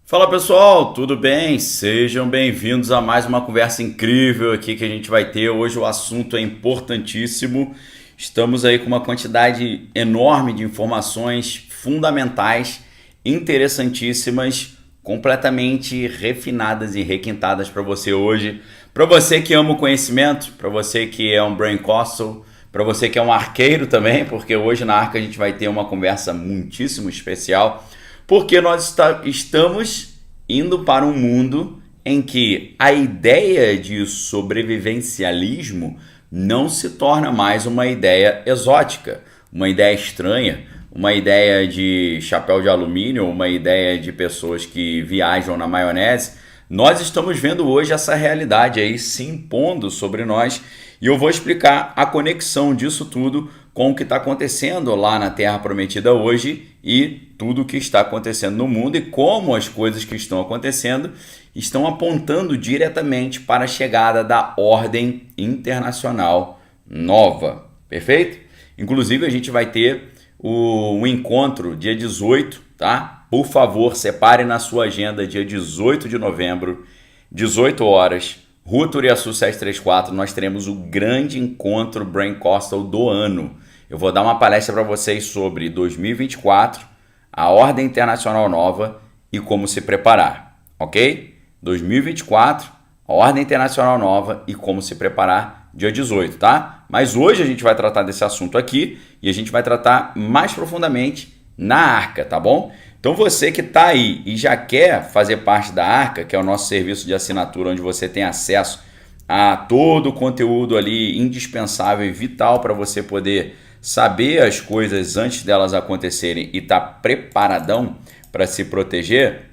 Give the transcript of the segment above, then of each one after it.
Fala pessoal, tudo bem? Sejam bem-vindos a mais uma conversa incrível aqui que a gente vai ter. Hoje o assunto é importantíssimo. Estamos aí com uma quantidade enorme de informações fundamentais, interessantíssimas, completamente refinadas e requintadas para você hoje. Para você que ama o conhecimento, para você que é um brain castle, para você que é um arqueiro também, porque hoje na Arca a gente vai ter uma conversa muitíssimo especial. Porque nós estamos indo para um mundo em que a ideia de sobrevivencialismo não se torna mais uma ideia exótica, uma ideia estranha, uma ideia de chapéu de alumínio, uma ideia de pessoas que viajam na maionese. Nós estamos vendo hoje essa realidade aí se impondo sobre nós e eu vou explicar a conexão disso tudo com o que está acontecendo lá na Terra Prometida hoje e tudo o que está acontecendo no mundo e como as coisas que estão acontecendo estão apontando diretamente para a chegada da ordem internacional nova. Perfeito? Inclusive a gente vai ter um encontro dia 18, tá? Por favor, separe na sua agenda dia 18 de novembro, 18 horas, Rua Turiaçu 734, nós teremos o grande encontro Brain Castle do ano. Eu vou dar uma palestra para vocês sobre 2024, a Ordem Internacional Nova e como se preparar, ok? 2024, a Ordem Internacional Nova e como se preparar, dia 18, tá? Mas hoje a gente vai tratar desse assunto aqui e a gente vai tratar mais profundamente na Arca, tá bom? Então você que está aí e já quer fazer parte da Arca, que é o nosso serviço de assinatura, onde você tem acesso a todo o conteúdo ali indispensável e vital para você poder saber as coisas antes delas acontecerem e estar preparadão para se proteger,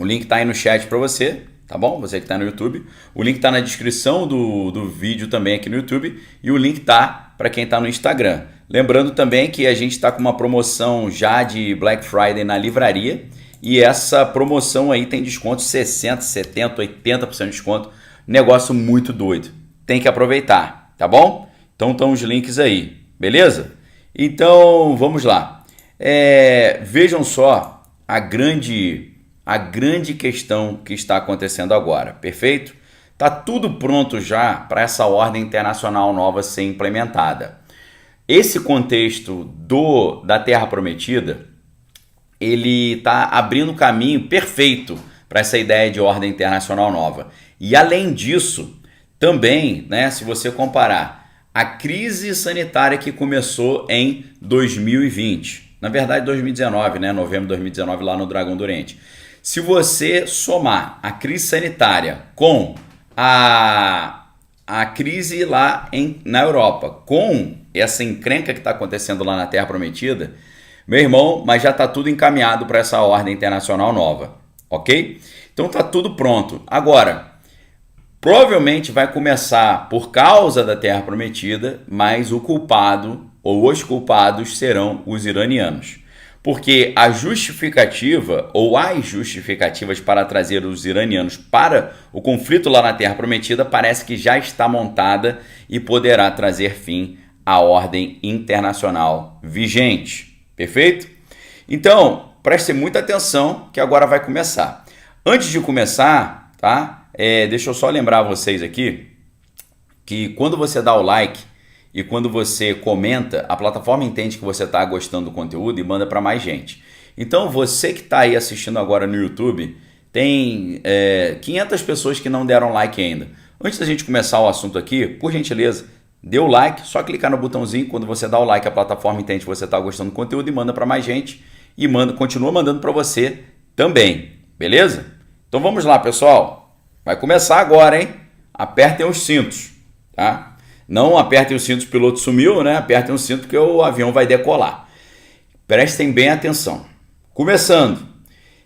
o link está aí no chat para você, tá bom? Você que está no YouTube. O link está na descrição do vídeo também aqui no YouTube e o link está para quem está no Instagram. Lembrando também que a gente está com uma promoção já de Black Friday na livraria e essa promoção aí tem desconto 60%, 70%, 80% de desconto. Negócio muito doido. Tem que aproveitar, tá bom? Então estão os links aí, beleza? Então vamos lá. Vejam só a grande questão que está acontecendo agora, perfeito? Tá tudo pronto já para essa ordem internacional nova ser implementada. Esse contexto da Terra Prometida, ele está abrindo caminho perfeito para essa ideia de ordem internacional nova. E além disso, também, né, se você comparar a crise sanitária que começou em 2020, na verdade 2019, né, novembro de 2019 lá no Dragão do Oriente. Se você somar a crise sanitária com a crise lá na Europa, com essa encrenca que está acontecendo lá na Terra Prometida, meu irmão, mas já está tudo encaminhado para essa ordem internacional nova, ok? Então está tudo pronto. Agora, provavelmente vai começar por causa da Terra Prometida, mas o culpado ou os culpados serão os iranianos. Porque a justificativa ou as justificativas para trazer os iranianos para o conflito lá na Terra Prometida parece que já está montada e poderá trazer fim à ordem internacional vigente. Perfeito? Então, prestem muita atenção que agora vai começar. Antes de começar, tá? Deixa eu só lembrar vocês aqui que quando você dá o like e quando você comenta, a plataforma entende que você está gostando do conteúdo e manda para mais gente. Então, você que está aí assistindo agora no YouTube, tem 500 pessoas que não deram like ainda. Antes da gente começar o assunto aqui, por gentileza, dê o like, só clicar no botãozinho. Quando você dá o like, a plataforma entende que você está gostando do conteúdo e manda para mais gente. E continua mandando para você também, beleza? Então vamos lá, pessoal. Vai começar agora, hein? Apertem os cintos, tá? Não apertem os cintos, o piloto sumiu, né? Apertem o cinto que o avião vai decolar. Prestem bem atenção. Começando,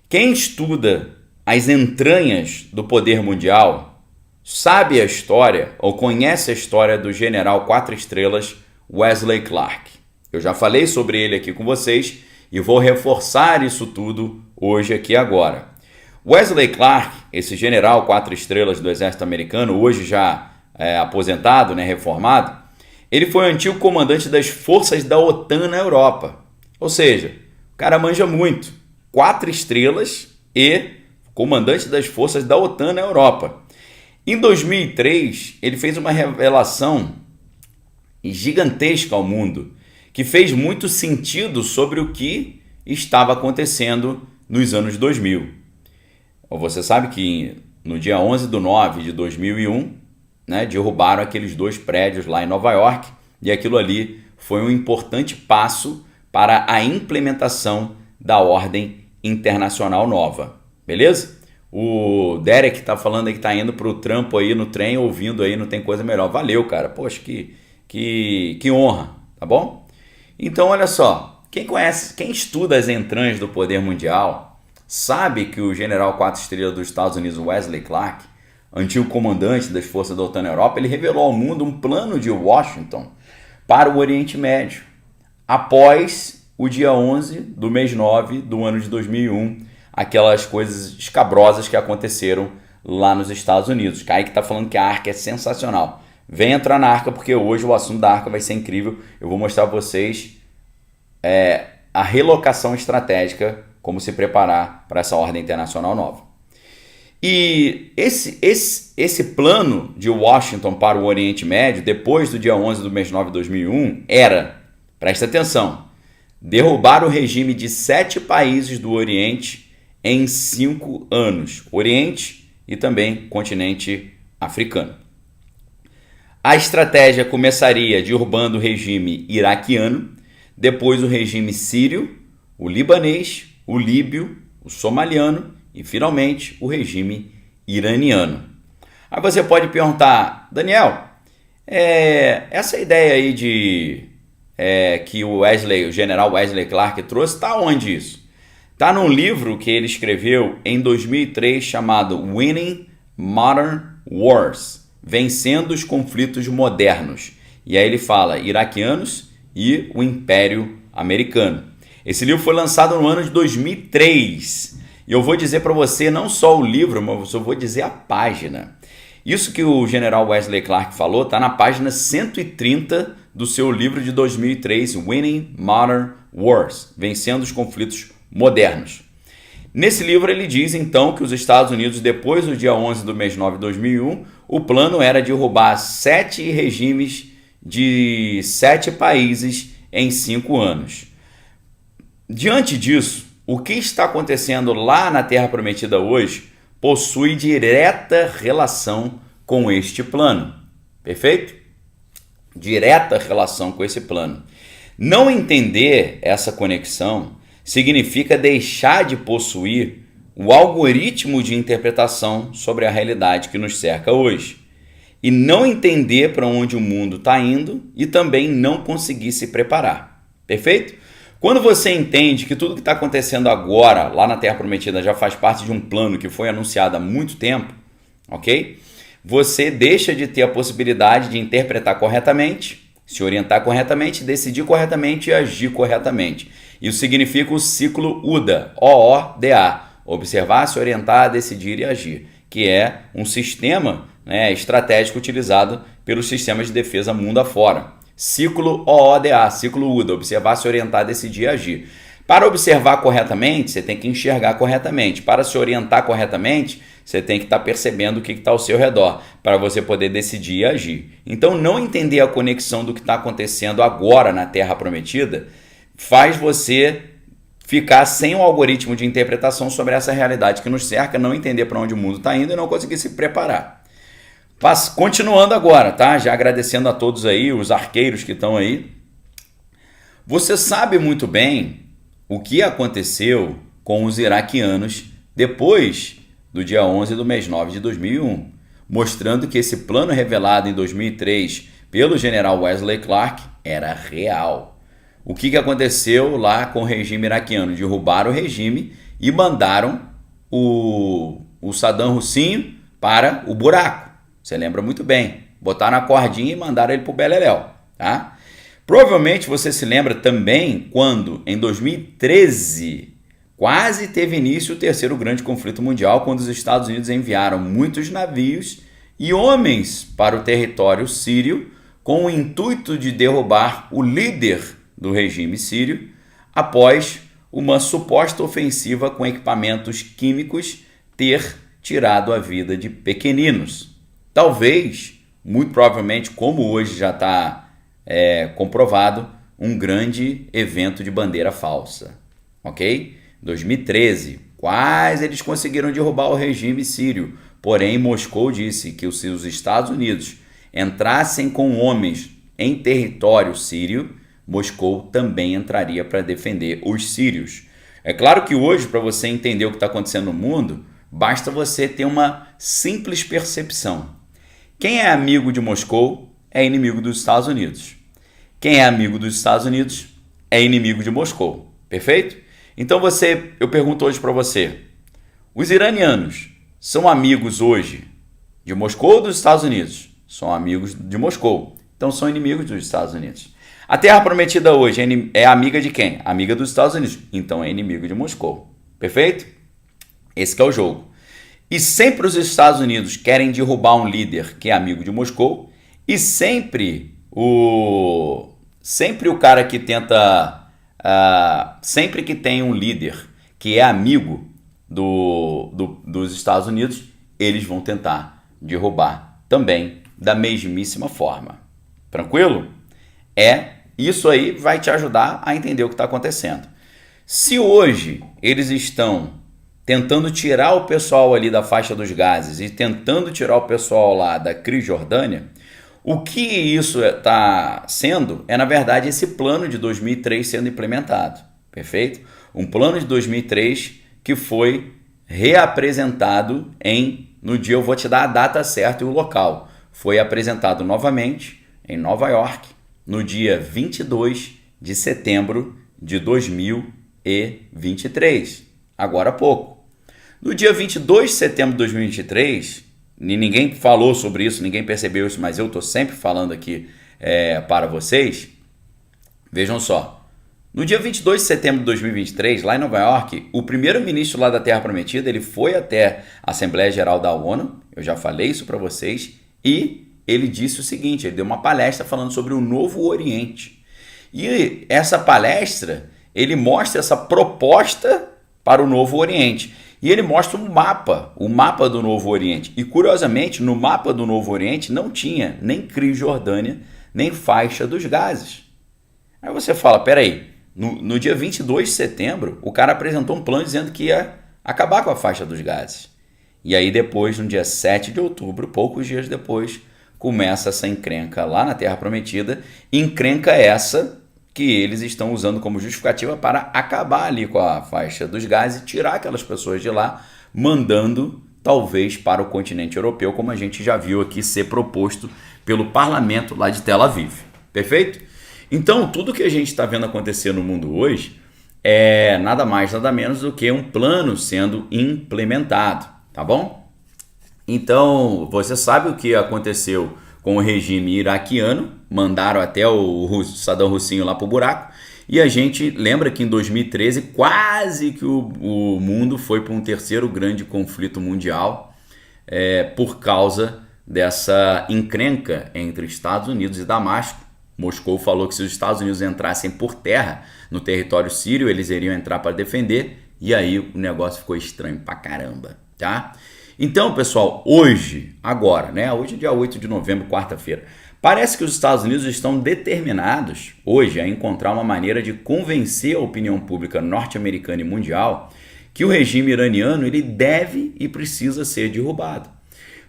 quem estuda as entranhas do poder mundial sabe a história ou conhece a história do general 4 estrelas Wesley Clark. Eu já falei sobre ele aqui com vocês e vou reforçar isso tudo hoje aqui agora. Wesley Clark, esse general 4 estrelas do exército americano, hoje já aposentado, né, reformado, ele foi o antigo comandante das forças da OTAN na Europa. Ou seja, o cara manja muito. 4 estrelas e comandante das forças da OTAN na Europa. Em 2003, ele fez uma revelação gigantesca ao mundo, que fez muito sentido sobre o que estava acontecendo nos anos 2000. Você sabe que no dia 11/9/2001, né, derrubaram aqueles 2 prédios lá em Nova York, e aquilo ali foi um importante passo para a implementação da ordem internacional nova. Beleza? O Derek tá falando aí que tá indo pro trampo aí no trem, ouvindo aí, não tem coisa melhor. Valeu, cara. Poxa, que honra, tá bom? Então, olha só. Quem estuda as entranhas do poder mundial, sabe que o general 4 estrelas dos Estados Unidos, Wesley Clark, antigo comandante das forças da OTAN na Europa, ele revelou ao mundo um plano de Washington para o Oriente Médio, após o dia 11 do mês 9 do ano de 2001, aquelas coisas escabrosas que aconteceram lá nos Estados Unidos. Kaique está falando que a Arca é sensacional. Vem entrar na Arca, porque hoje o assunto da Arca vai ser incrível. Eu vou mostrar para vocês a relocação estratégica, como se preparar para essa ordem internacional nova. E esse plano de Washington para o Oriente Médio, depois do dia 11 do mês 9 de 2001, era, presta atenção, derrubar o regime de 7 países do Oriente em 5 anos. Oriente e também continente africano. A estratégia começaria derrubando o regime iraquiano, depois o regime sírio, o libanês, o líbio, o somaliano e, finalmente, o regime iraniano. Aí você pode perguntar, Daniel, essa ideia aí de que o general Wesley Clark trouxe, está onde isso? Está num livro que ele escreveu em 2003 chamado Winning Modern Wars, Vencendo os Conflitos Modernos. E aí ele fala iraquianos e o Império Americano. Esse livro foi lançado no ano de 2003. E eu vou dizer para você não só o livro, mas eu vou dizer a página. Isso que o general Wesley Clark falou está na página 130 do seu livro de 2003, Winning Modern Wars, Vencendo os Conflitos Modernos. Nesse livro ele diz então que os Estados Unidos, depois do dia 11 do mês 9 de 2001, o plano era derrubar 7 regimes de 7 países em 5 anos. Diante disso, o que está acontecendo lá na Terra Prometida hoje possui direta relação com este plano. Perfeito? Direta relação com esse plano. Não entender essa conexão significa deixar de possuir o algoritmo de interpretação sobre a realidade que nos cerca hoje. E não entender para onde o mundo está indo e também não conseguir se preparar. Perfeito? Quando você entende que tudo que está acontecendo agora, lá na Terra Prometida, já faz parte de um plano que foi anunciado há muito tempo, ok? Você deixa de ter a possibilidade de interpretar corretamente, se orientar corretamente, decidir corretamente e agir corretamente. Isso significa o ciclo UDA, O-O-D-A, observar, se orientar, decidir e agir, que é um sistema estratégico utilizado pelos sistemas de defesa mundo afora. Ciclo OODA, ciclo UDA, observar, se orientar, decidir e agir. Para observar corretamente, você tem que enxergar corretamente. Para se orientar corretamente, você tem que estar percebendo o que está ao seu redor, para você poder decidir e agir. Então, não entender a conexão do que está acontecendo agora na Terra Prometida faz você ficar sem um algoritmo de interpretação sobre essa realidade que nos cerca, não entender para onde o mundo está indo e não conseguir se preparar. Continuando agora, tá? Já agradecendo a todos aí, os arqueiros que estão aí. Você sabe muito bem o que aconteceu com os iraquianos depois do dia 11 do mês 9 de 2001, mostrando que esse plano revelado em 2003 pelo general Wesley Clark era real. O que aconteceu lá com o regime iraquiano? Derrubaram o regime e mandaram o Saddam Hussein para o buraco. Você lembra muito bem. Botaram a cordinha e mandaram ele para o beleléu. Tá? Provavelmente você se lembra também quando, em 2013, quase teve início o terceiro grande conflito mundial, quando os Estados Unidos enviaram muitos navios e homens para o território sírio com o intuito de derrubar o líder do regime sírio após uma suposta ofensiva com equipamentos químicos ter tirado a vida de pequeninos. Talvez, muito provavelmente, como hoje já está comprovado, um grande evento de bandeira falsa. Ok? 2013, quase eles conseguiram derrubar o regime sírio. Porém, Moscou disse que se os Estados Unidos entrassem com homens em território sírio, Moscou também entraria para defender os sírios. É claro que hoje, para você entender o que está acontecendo no mundo, basta você ter uma simples percepção. Quem é amigo de Moscou é inimigo dos Estados Unidos. Quem é amigo dos Estados Unidos é inimigo de Moscou. Perfeito? Então eu pergunto hoje para você, os iranianos são amigos hoje de Moscou ou dos Estados Unidos? São amigos de Moscou, então são inimigos dos Estados Unidos. A Terra Prometida hoje é amiga de quem? Amiga dos Estados Unidos, então é inimigo de Moscou. Perfeito? Esse que é o jogo. E sempre os Estados Unidos querem derrubar um líder que é amigo de Moscou, e sempre o cara que tenta... sempre que tem um líder que é amigo dos Estados Unidos, eles vão tentar derrubar também da mesmíssima forma. Tranquilo? Isso aí vai te ajudar a entender o que está acontecendo. Se hoje eles estão tentando tirar o pessoal ali da faixa dos gases e tentando tirar o pessoal lá da Cisjordânia, o que isso está sendo na verdade, esse plano de 2003 sendo implementado. Perfeito? Um plano de 2003 que foi reapresentado no dia, eu vou te dar a data certa e o local. Foi apresentado novamente em Nova York, no dia 22 de setembro de 2023, agora há pouco. No dia 22 de setembro de 2023, ninguém falou sobre isso, ninguém percebeu isso, mas eu estou sempre falando aqui para vocês. Vejam só, no dia 22 de setembro de 2023, lá em Nova York, o primeiro-ministro lá da Terra Prometida, ele foi até a Assembleia Geral da ONU, eu já falei isso para vocês, e ele disse o seguinte, ele deu uma palestra falando sobre o Novo Oriente. E essa palestra, ele mostra essa proposta para o Novo Oriente. E ele mostra o mapa do Novo Oriente. E curiosamente, no mapa do Novo Oriente não tinha nem Cisjordânia, nem faixa dos gases. Aí você fala, peraí, no dia 22 de setembro, o cara apresentou um plano dizendo que ia acabar com a faixa dos gases. E aí depois, no dia 7 de outubro, poucos dias depois, começa essa encrenca lá na Terra Prometida, encrenca essa que eles estão usando como justificativa para acabar ali com a faixa dos gases e tirar aquelas pessoas de lá, mandando talvez para o continente europeu, como a gente já viu aqui ser proposto pelo parlamento lá de Tel Aviv. Perfeito? Então, tudo que a gente está vendo acontecer no mundo hoje é nada mais, nada menos do que um plano sendo implementado, tá bom? Então, você sabe o que aconteceu com o regime iraquiano, mandaram até o Saddam Hussein lá para o buraco, e a gente lembra que em 2013 quase que o mundo foi para um terceiro grande conflito mundial por causa dessa encrenca entre Estados Unidos e Damasco. Moscou falou que se os Estados Unidos entrassem por terra no território sírio, eles iriam entrar para defender, e aí o negócio ficou estranho pra caramba, tá? Então, pessoal, hoje, agora, né? Hoje é dia 8 de novembro, quarta-feira. Parece que os Estados Unidos estão determinados hoje a encontrar uma maneira de convencer a opinião pública norte-americana e mundial que o regime iraniano ele deve e precisa ser derrubado.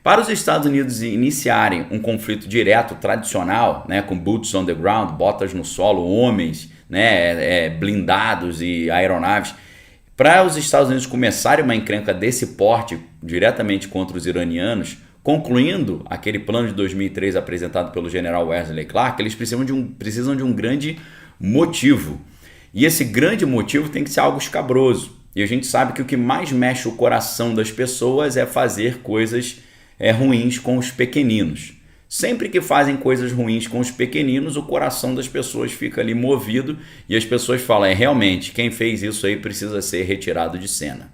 Para os Estados Unidos iniciarem um conflito direto, tradicional, né, com boots on the ground, botas no solo, homens, né, blindados e aeronaves, para os Estados Unidos começarem uma encrenca desse porte diretamente contra os iranianos, concluindo aquele plano de 2003 apresentado pelo general Wesley Clark, eles precisam de um grande motivo. E esse grande motivo tem que ser algo escabroso. E a gente sabe que o que mais mexe o coração das pessoas é fazer coisas ruins com os pequeninos. Sempre que fazem coisas ruins com os pequeninos, o coração das pessoas fica ali movido e as pessoas falam, realmente, quem fez isso aí precisa ser retirado de cena.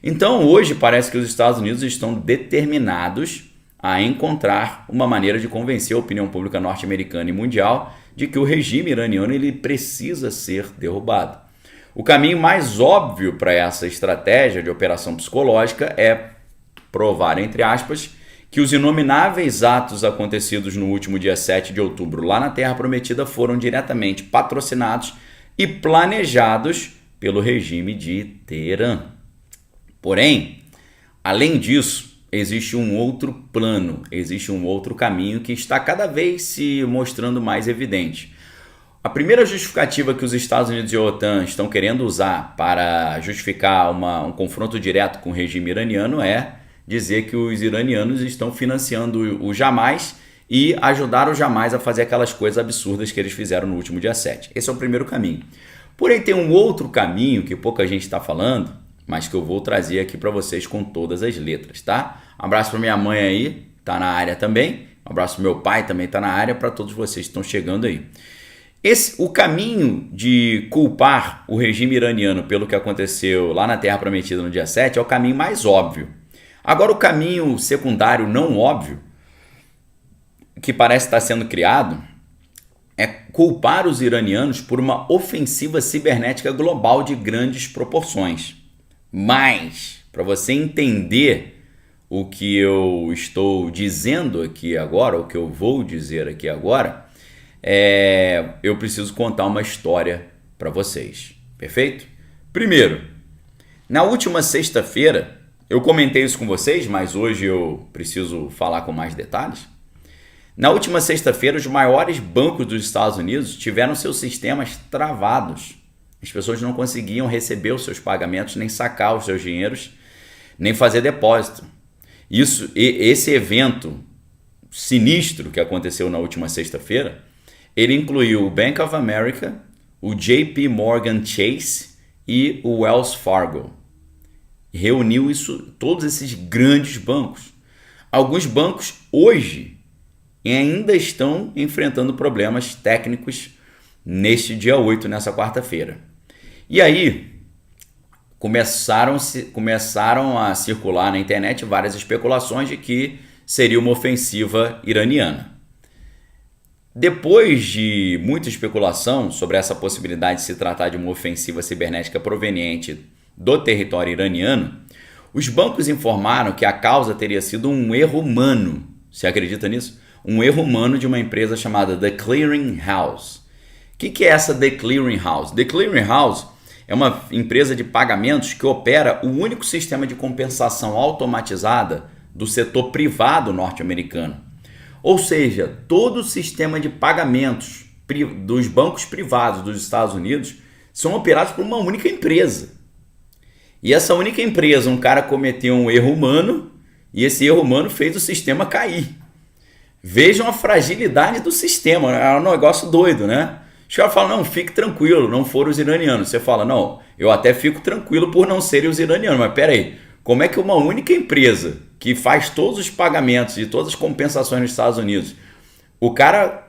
Então, hoje parece que os Estados Unidos estão determinados a encontrar uma maneira de convencer a opinião pública norte-americana e mundial de que o regime iraniano ele precisa ser derrubado. O caminho mais óbvio para essa estratégia de operação psicológica é provar, entre aspas, que os inomináveis atos acontecidos no último dia 7 de outubro lá na Terra Prometida foram diretamente patrocinados e planejados pelo regime de Teherã. Porém, além disso, existe um outro plano, existe um outro caminho que está cada vez se mostrando mais evidente. A primeira justificativa que os Estados Unidos e a OTAN estão querendo usar para justificar um confronto direto com o regime iraniano é dizer que os iranianos estão financiando o Hamas e ajudaram o Hamas a fazer aquelas coisas absurdas que eles fizeram no último dia 7. Esse é o primeiro caminho. Porém, tem um outro caminho que pouca gente está falando, mas que eu vou trazer aqui para vocês com todas as letras, tá? Um abraço para minha mãe aí, tá na área também. Um abraço para meu pai, também tá na área, para todos vocês que estão chegando aí. O caminho de culpar o regime iraniano pelo que aconteceu lá na Terra Prometida no dia 7 é o caminho mais óbvio. Agora, o caminho secundário não óbvio, que parece estar sendo criado, é culpar os iranianos por uma ofensiva cibernética global de grandes proporções. Mas, para você entender o que eu estou dizendo aqui agora, o que eu vou dizer aqui agora, eu preciso contar uma história para vocês, perfeito? Primeiro, na última sexta-feira, eu comentei isso com vocês, mas hoje eu preciso falar com mais detalhes. Na última sexta-feira, os maiores bancos dos Estados Unidos tiveram seus sistemas travados. As pessoas não conseguiam receber os seus pagamentos, nem sacar os seus dinheiros, nem fazer depósito. Esse evento sinistro que aconteceu na última sexta-feira, ele incluiu o Bank of America, o JP Morgan Chase e o Wells Fargo. Reuniu todos esses grandes bancos. Alguns bancos hoje ainda estão enfrentando problemas técnicos neste dia 8, nessa quarta-feira. E aí começaram a circular na internet várias especulações de que seria uma ofensiva iraniana. Depois de muita especulação sobre essa possibilidade de se tratar de uma ofensiva cibernética proveniente do território iraniano, os bancos informaram que a causa teria sido um erro humano. Você acredita nisso? Um erro humano de uma empresa chamada The Clearing House. O que é essa The Clearing House? The Clearing House é uma empresa de pagamentos que opera o único sistema de compensação automatizada do setor privado norte-americano. Ou seja, todo o sistema de pagamentos dos bancos privados dos Estados Unidos são operados por uma única empresa. E essa única empresa, um cara cometeu um erro humano e esse erro humano fez o sistema cair. Vejam a fragilidade do sistema, é um negócio doido, né? Os caras falam, não, fique tranquilo, não foram os iranianos. Você fala, não, eu até fico tranquilo por não serem os iranianos, mas peraí, como é que uma única empresa que faz todos os pagamentos e todas as compensações nos Estados Unidos, o cara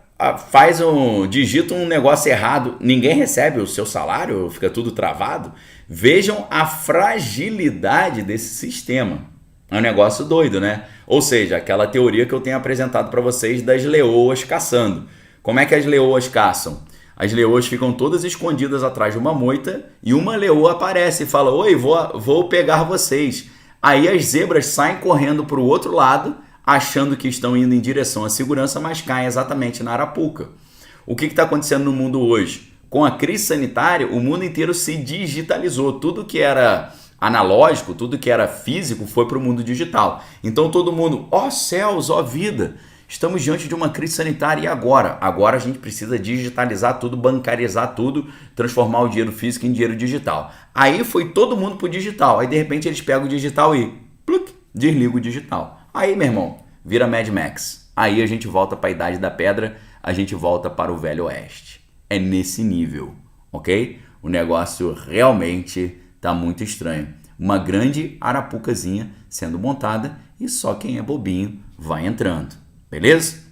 digita um negócio errado, ninguém recebe o seu salário, fica tudo travado? Vejam a fragilidade desse sistema. É um negócio doido, né? Ou seja, aquela teoria que eu tenho apresentado para vocês das leoas caçando. Como é que as leoas caçam? As leoas ficam todas escondidas atrás de uma moita e uma leoa aparece e fala, oi, vou pegar vocês. Aí as zebras saem correndo para o outro lado, achando que estão indo em direção à segurança, mas caem exatamente na arapuca. O que está acontecendo no mundo hoje? Com a crise sanitária, o mundo inteiro se digitalizou. Tudo que era analógico, tudo que era físico foi para o mundo digital. Então todo mundo, ó céus, ó vida, estamos diante de uma crise sanitária e agora? Agora a gente precisa digitalizar tudo, bancarizar tudo, transformar o dinheiro físico em dinheiro digital. Aí foi todo mundo para o digital. Aí de repente eles pegam o digital e desligam o digital. Aí, meu irmão, vira Mad Max. Aí a gente volta para a Idade da Pedra, a gente volta para o Velho Oeste. É nesse nível, ok? O negócio realmente tá muito estranho. Uma grande arapucazinha sendo montada e só quem é bobinho vai entrando, beleza?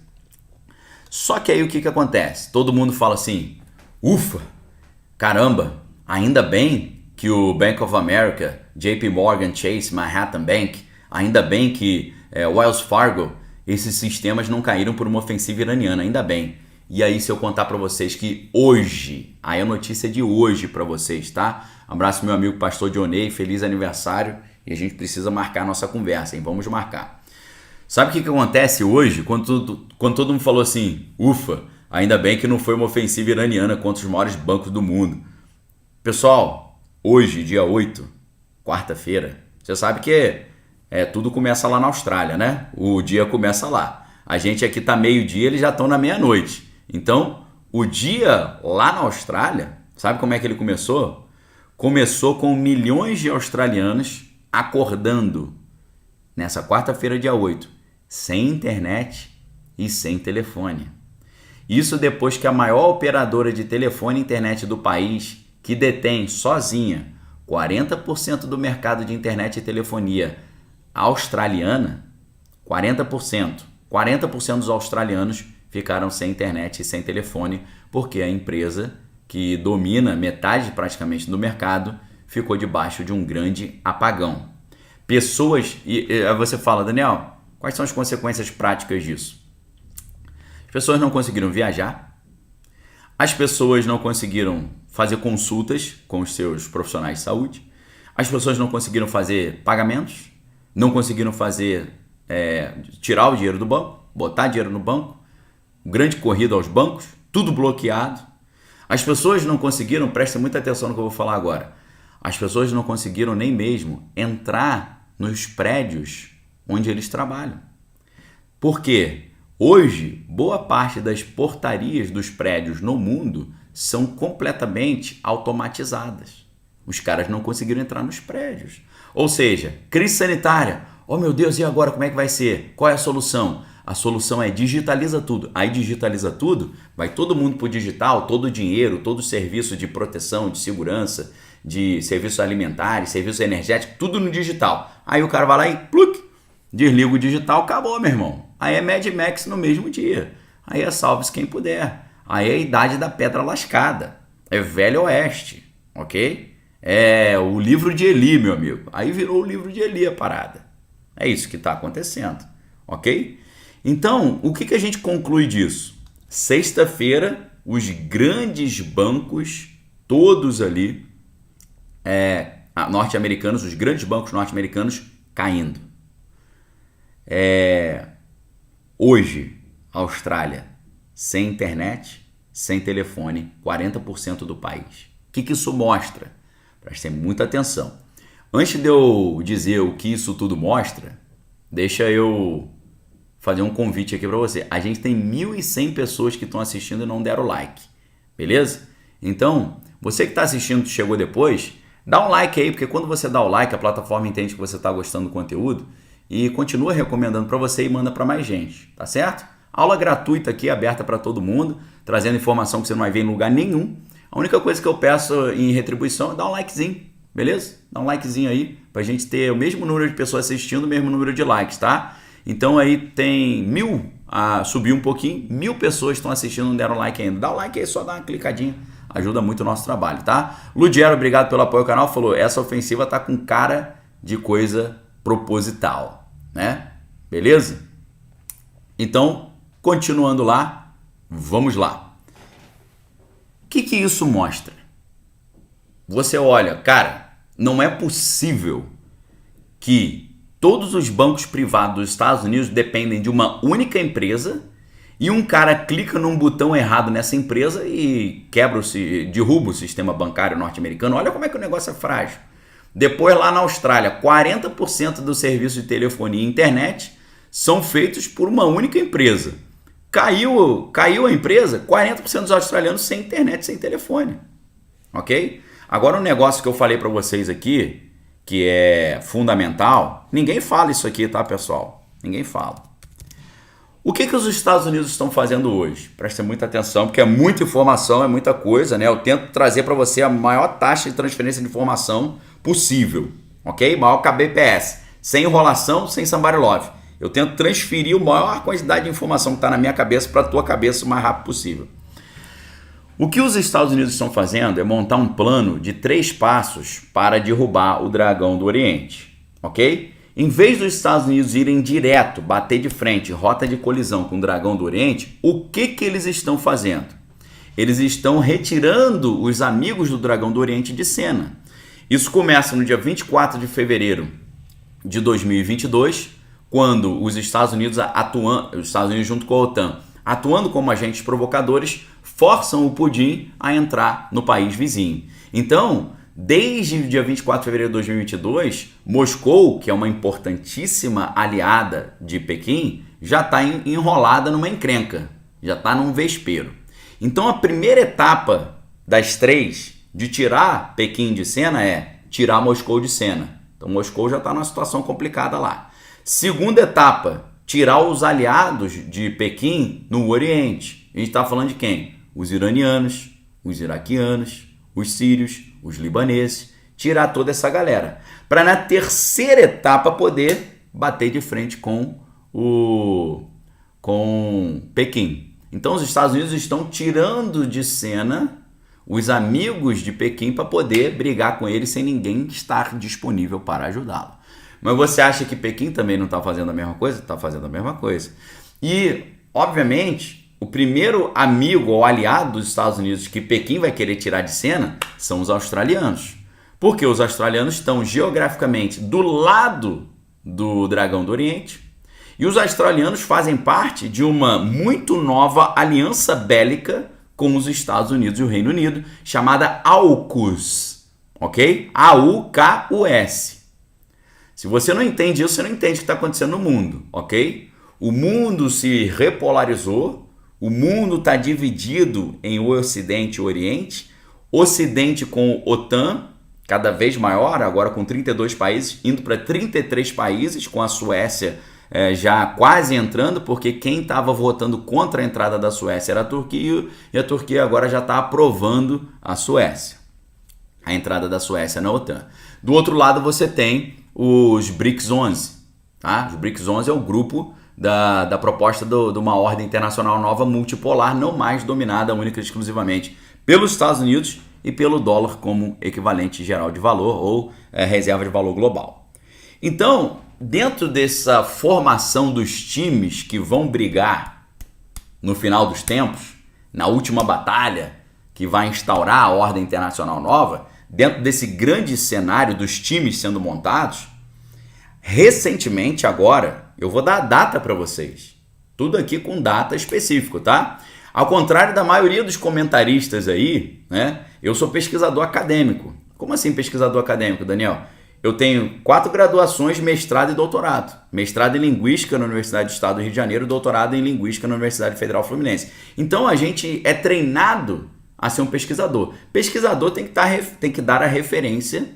Só que aí o que acontece? Todo mundo fala assim, ufa, caramba, ainda bem que o Bank of America, JP Morgan Chase, Manhattan Bank, ainda bem que Wells Fargo, esses sistemas não caíram por uma ofensiva iraniana, ainda bem. E aí se eu contar para vocês que hoje, aí a notícia de hoje para vocês, tá? Abraço meu amigo pastor Dionei, feliz aniversário, e a gente precisa marcar a nossa conversa, hein? Vamos marcar. Sabe o que acontece hoje? Quando todo mundo falou assim, ufa, ainda bem que não foi uma ofensiva iraniana contra os maiores bancos do mundo. Pessoal, hoje, dia 8, quarta-feira, você sabe que tudo começa lá na Austrália, né? O dia começa lá. A gente aqui tá meio-dia, eles já estão na meia-noite. Então, o dia lá na Austrália, sabe como é que ele começou? Começou com milhões de australianos acordando nessa quarta-feira, dia 8, sem internet e sem telefone. Isso depois que a maior operadora de telefone e internet do país, que detém sozinha 40% do mercado de internet e telefonia australiana, 40% dos australianos ficaram sem internet e sem telefone, porque a empresa que domina metade praticamente do mercado ficou debaixo de um grande apagão. Pessoas, e aí você fala, Daniel, quais são as consequências práticas disso? As pessoas não conseguiram viajar, as pessoas não conseguiram fazer consultas com os seus profissionais de saúde, as pessoas não conseguiram fazer pagamentos, não conseguiram fazer tirar o dinheiro do banco, botar dinheiro no banco, grande corrida aos bancos, tudo bloqueado. As pessoas não conseguiram, prestem muita atenção no que eu vou falar agora, as pessoas não conseguiram nem mesmo entrar nos prédios onde eles trabalham. Por quê? Hoje, boa parte das portarias dos prédios no mundo são completamente automatizadas. Os caras não conseguiram entrar nos prédios. Ou seja, crise sanitária. Oh meu Deus, e agora como é que vai ser? Qual é a solução? A solução é digitaliza tudo. Aí digitaliza tudo, vai todo mundo para o digital, todo o dinheiro, todo o serviço de proteção, de segurança, de serviços alimentares, serviços energéticos, tudo no digital. Aí o cara vai lá e pluc, desliga o digital, acabou, meu irmão. Aí é Mad Max no mesmo dia. Aí é salve-se quem puder. Aí é a idade da pedra lascada. É Velho Oeste, ok? É o livro de Eli, meu amigo. Aí virou o livro de Eli a parada. É isso que está acontecendo, ok? Então, o que a gente conclui disso? Sexta-feira, os grandes bancos, todos ali, norte-americanos, os grandes bancos norte-americanos caindo. Hoje, Austrália, sem internet, sem telefone, 40% do país. O que isso mostra? Prestem muita atenção. Antes de eu dizer o que isso tudo mostra, deixa eu fazer um convite aqui para você. A gente tem 1.100 pessoas que estão assistindo e não deram like, beleza? Então, você que está assistindo, chegou depois, dá um like aí, porque quando você dá o like, a plataforma entende que você está gostando do conteúdo e continua recomendando para você e manda para mais gente, tá certo? Aula gratuita aqui, aberta para todo mundo, trazendo informação que você não vai ver em lugar nenhum. A única coisa que eu peço em retribuição é dar um likezinho, beleza? Dá um likezinho aí, pra gente ter o mesmo número de pessoas assistindo, o mesmo número de likes, tá? Então aí tem 1.000, subiu um pouquinho, 1.000 pessoas estão assistindo e não deram like ainda. Dá o like aí, só dá uma clicadinha, ajuda muito o nosso trabalho, tá? Ludiero, obrigado pelo apoio ao canal, falou, essa ofensiva tá com cara de coisa proposital, né? Beleza? Então, continuando lá, vamos lá. O que isso mostra? Você olha, cara, não é possível que todos os bancos privados dos Estados Unidos dependem de uma única empresa e um cara clica num botão errado nessa empresa e derruba o sistema bancário norte-americano. Olha como é que o negócio é frágil. Depois lá na Austrália, 40% dos serviços de telefonia e internet são feitos por uma única empresa. Caiu a empresa, 40% dos australianos sem internet, sem telefone. Ok? Agora um negócio que eu falei para vocês aqui, que é fundamental, ninguém fala isso aqui, tá, pessoal? Ninguém fala. O que os Estados Unidos estão fazendo hoje? Prestem muita atenção, porque é muita informação, é muita coisa, né? Eu tento trazer para você a maior taxa de transferência de informação possível, ok? Maior kbps, sem enrolação, sem somebody love. Eu tento transferir a maior quantidade de informação que está na minha cabeça para a tua cabeça o mais rápido possível. O que os Estados Unidos estão fazendo é montar um plano de 3 passos para derrubar o dragão do Oriente, ok? Em vez dos Estados Unidos irem direto, bater de frente, rota de colisão com o Dragão do Oriente, o que eles estão fazendo? Eles estão retirando os amigos do Dragão do Oriente de cena. Isso começa no dia 24 de fevereiro de 2022, quando os Estados Unidos junto com a OTAN, atuando como agentes provocadores, forçam o Putin a entrar no país vizinho. Então, desde o dia 24 de fevereiro de 2022, Moscou, que é uma importantíssima aliada de Pequim, já está enrolada numa encrenca, já está num vespeiro. Então, a primeira etapa das 3 de tirar Pequim de cena é tirar Moscou de cena. Então, Moscou já está numa situação complicada lá. Segunda etapa, tirar os aliados de Pequim no Oriente. A gente está falando de quem? Os iranianos, os iraquianos, os sírios, os libaneses, tirar toda essa galera. Para na terceira etapa poder bater de frente com Pequim. Então os Estados Unidos estão tirando de cena os amigos de Pequim para poder brigar com eles sem ninguém estar disponível para ajudá-lo. Mas você acha que Pequim também não está fazendo a mesma coisa? Está fazendo a mesma coisa. E, obviamente, o primeiro amigo ou aliado dos Estados Unidos que Pequim vai querer tirar de cena são os australianos. Porque os australianos estão geograficamente do lado do Dragão do Oriente e os australianos fazem parte de uma muito nova aliança bélica com os Estados Unidos e o Reino Unido, chamada AUKUS, ok? AUKUS. Se você não entende isso, você não entende o que está acontecendo no mundo, ok? O mundo se repolarizou, o mundo está dividido em Ocidente e Oriente, Ocidente com OTAN, cada vez maior, agora com 32 países, indo para 33 países, com a Suécia já quase entrando, porque quem estava votando contra a entrada da Suécia era a Turquia, e a Turquia agora já está aprovando a Suécia, a entrada da Suécia na OTAN. Do outro lado você tem os BRICS 11. Tá? Os BRICS 11 é o grupo da proposta de uma ordem internacional nova multipolar, não mais dominada única e exclusivamente pelos Estados Unidos e pelo dólar como equivalente geral de valor ou reserva de valor global. Então, dentro dessa formação dos times que vão brigar no final dos tempos, na última batalha que vai instaurar a ordem internacional nova, dentro desse grande cenário dos times sendo montados, recentemente agora, eu vou dar a data para vocês. Tudo aqui com data específica, tá? Ao contrário da maioria dos comentaristas aí, né? Eu sou pesquisador acadêmico. Como assim pesquisador acadêmico, Daniel? Eu tenho 4 graduações, mestrado e doutorado. Mestrado em Linguística na Universidade do Estado do Rio de Janeiro, doutorado em Linguística na Universidade Federal Fluminense. Então a gente é treinado a ser um pesquisador. Pesquisador tem que dar a referência